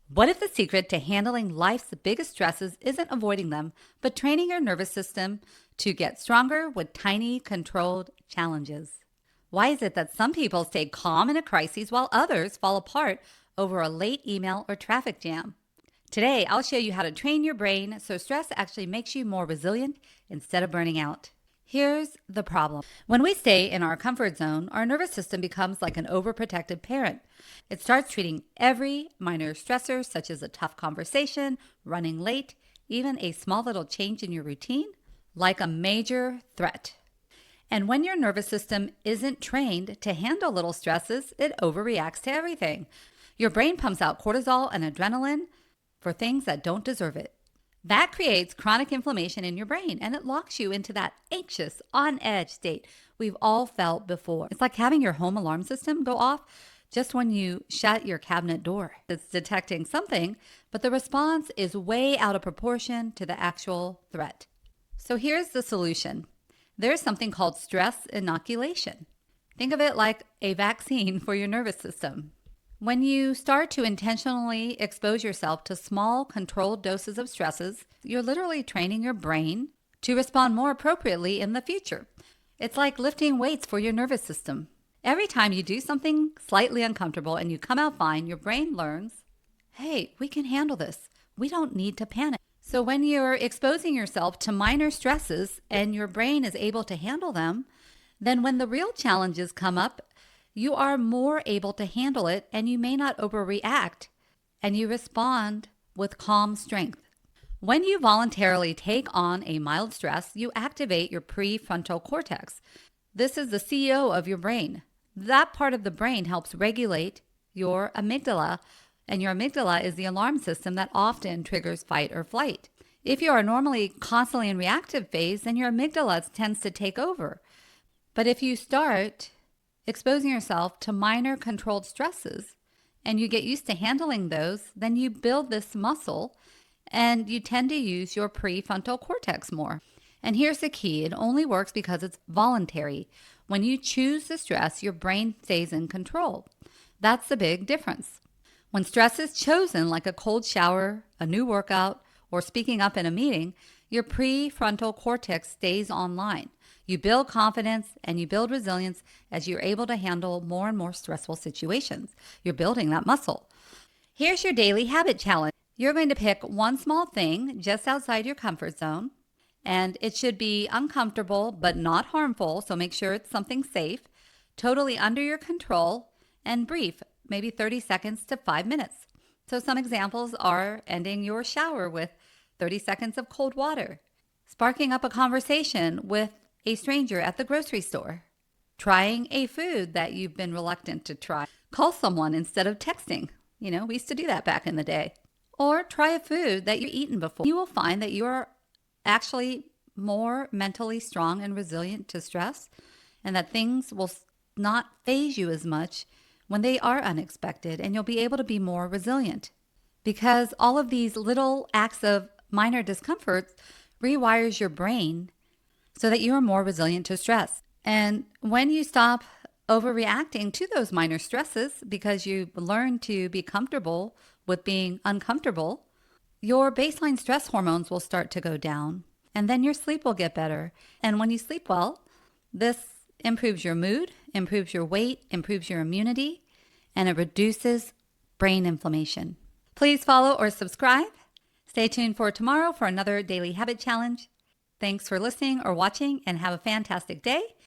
What if the secret to handling life's biggest stresses isn't avoiding them, but training your nervous system to get stronger with tiny, controlled challenges? Why is it that some people stay calm in a crisis while others fall apart over a late email or traffic jam? Today, I'll show you how to train your brain so stress actually makes you more resilient instead of burning out. Here's the problem. When we stay in our comfort zone, our nervous system becomes like an overprotective parent. It starts treating every minor stressor, such as a tough conversation, running late, even a small little change in your routine, like a major threat. And when your nervous system isn't trained to handle little stresses, it overreacts to everything. Your brain pumps out cortisol and adrenaline for things that don't deserve it. That creates chronic inflammation in your brain, and it locks you into that anxious, on edge state we've all felt before. It's like having your home alarm system go off just when you shut your cabinet door. It's detecting something, but the response is way out of proportion to the actual threat. So here's the solution. There's something called stress inoculation. Think of it like a vaccine for your nervous system. When you start to intentionally expose yourself to small, controlled doses of stresses, you're literally training your brain to respond more appropriately in the future. It's like lifting weights for your nervous system. Every time you do something slightly uncomfortable and you come out fine, your brain learns, hey, we can handle this. We don't need to panic. So when you're exposing yourself to minor stresses and your brain is able to handle them, then when the real challenges come up, you are more able to handle it, and you may not overreact, and you respond with calm strength. When you voluntarily take on a mild stress, you activate your prefrontal cortex. This is the CEO of your brain. That part of the brain helps regulate your amygdala, and your amygdala is the alarm system that often triggers fight or flight. If you are normally constantly in reactive phase, then your amygdala tends to take over. But if you start exposing yourself to minor controlled stresses and you get used to handling those, then you build this muscle and you tend to use your prefrontal cortex more. And here's the key. It only works because it's voluntary. When you choose the stress, your brain stays in control. That's the big difference. When stress is chosen, like a cold shower, a new workout, or speaking up in a meeting, your prefrontal cortex stays online. You build confidence and you build resilience as you're able to handle more and more stressful situations. You're building that muscle. Here's your daily habit challenge. You're going to pick one small thing just outside your comfort zone, and it should be uncomfortable but not harmful, so make sure it's something safe, totally under your control, and brief, maybe 30 seconds to 5 minutes. So some examples are ending your shower with 30 seconds of cold water, sparking up a conversation with a stranger at the grocery store, trying a food that you've been reluctant to try. Call someone instead of texting. We used to do that back in the day. Or try a food that you've eaten before. You will find that you are actually more mentally strong and resilient to stress, and that things will not faze you as much when they are unexpected, and you'll be able to be more resilient. Because all of these little acts of minor discomfort rewires your brain so that you are more resilient to stress. And when you stop overreacting to those minor stresses because you learn to be comfortable with being uncomfortable, your baseline stress hormones will start to go down, and then your sleep will get better. And when you sleep well, this improves your mood, improves your weight, improves your immunity, and it reduces brain inflammation. Please follow or subscribe. Stay tuned for tomorrow for another daily habit challenge. Thanks for listening or watching, and have a fantastic day.